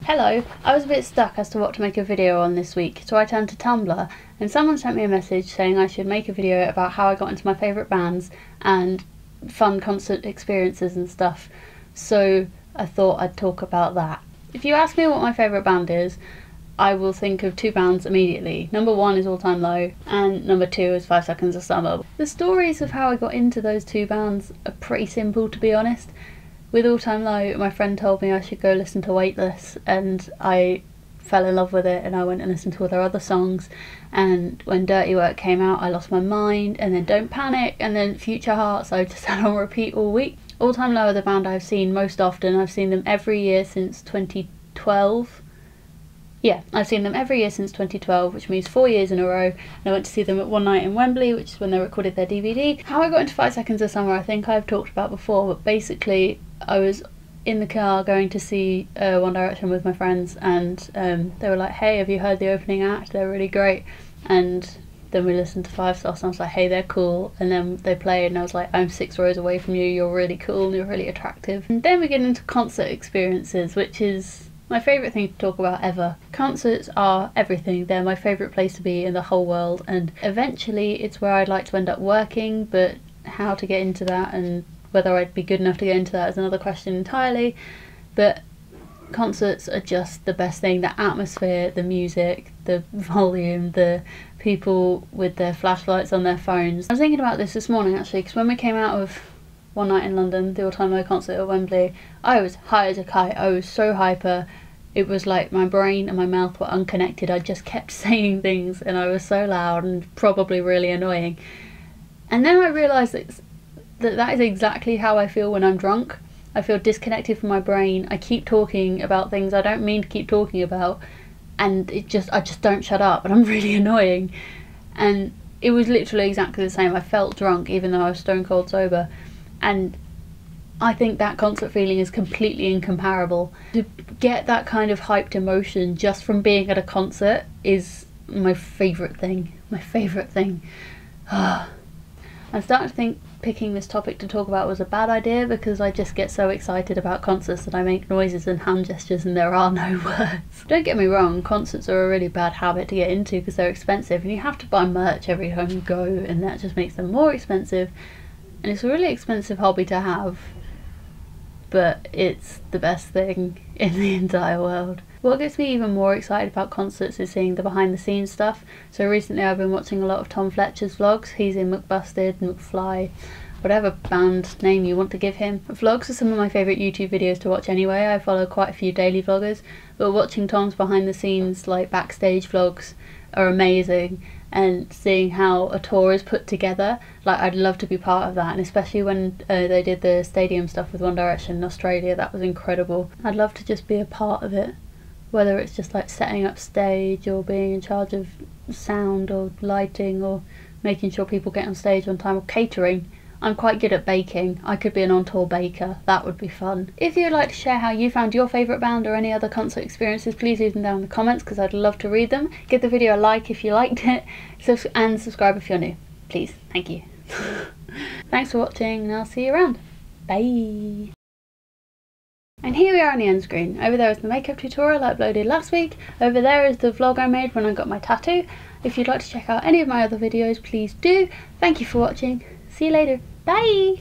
Hello, I was a bit stuck as to what to make a video on this week, so I turned to Tumblr and someone sent me a message saying I should make a video about how I got into my favourite bands and fun concert experiences and stuff, so I thought I'd talk about that. If you ask me what my favourite band is, I will think of two bands immediately. Number one is All Time Low and number two is 5 Seconds of Summer. The stories of how I got into those two bands are pretty simple, to be honest. With All Time Low, my friend told me I should go listen to Weightless, and I fell in love with it and I went and listened to all their other songs, and when Dirty Work came out I lost my mind, and then Don't Panic, and then Future Hearts I just had on repeat all week. All Time Low are the band I've seen most often. I've seen them every year since 2012. Yeah, I've seen them every year since 2012, which means 4 years in a row, and I went to see them at One Night in Wembley, which is when they recorded their DVD. How I got into 5 Seconds of Summer I think I've talked about before, but basically I was in the car going to see One Direction with my friends, and they were like, hey, have you heard the opening act? They're really great. And then we listened to 5 Stars and I was like, hey, they're cool. And then they played and I was like, I'm 6 rows away from you, you're really cool and you're really attractive. And then we get into concert experiences, which is my favourite thing to talk about ever. Concerts are everything. They're my favourite place to be in the whole world, and eventually it's where I'd like to end up working, but how to get into that and whether I'd be good enough to get into that is another question entirely. But concerts are just the best thing. The atmosphere, the music, the volume, the people with their flashlights on their phones. I was thinking about this morning actually, because when we came out of One Night in London, the All Time Low concert at Wembley, I was high as a kite. I was so hyper. It was like my brain and my mouth were unconnected. I just kept saying things and I was so loud and probably really annoying. And then I realised that is exactly how I feel when I'm drunk. I feel disconnected from my brain. I keep talking about things I don't mean to keep talking about, and I just don't shut up, and I'm really annoying. And it was literally exactly the same. I felt drunk even though I was stone cold sober, and I think that concert feeling is completely incomparable. To get that kind of hyped emotion just from being at a concert is my favourite thing. My favourite thing. I'm starting to think picking this topic to talk about was a bad idea, because I just get so excited about concerts that I make noises and hand gestures and there are no words. Don't get me wrong, concerts are a really bad habit to get into because they're expensive and you have to buy merch every time you go, and that just makes them more expensive, and it's a really expensive hobby to have, but it's the best thing in the entire world. What gets me even more excited about concerts is seeing the behind the scenes stuff. So recently I've been watching a lot of Tom Fletcher's vlogs. He's in McBusted, McFly, whatever band name you want to give him. Vlogs are some of my favourite YouTube videos to watch anyway. I follow quite a few daily vloggers, but watching Tom's behind the scenes, like backstage vlogs, are amazing. And seeing how a tour is put together, like I'd love to be part of that, and especially when they did the stadium stuff with One Direction in Australia, that was incredible. I'd love to just be a part of it, whether it's just like setting up stage or being in charge of sound or lighting or making sure people get on stage on time, or catering. I'm quite good at baking. I could be an on-tour baker. That would be fun. If you'd like to share how you found your favourite band or any other concert experiences, please leave them down in the comments because I'd love to read them. Give the video a like if you liked it, and subscribe if you're new. Please. Thank you. Thanks for watching, and I'll see you around. Bye! And here we are on the end screen. Over there is the makeup tutorial I uploaded last week. Over there is the vlog I made when I got my tattoo. If you'd like to check out any of my other videos, please do. Thank you for watching. See you later. Bye!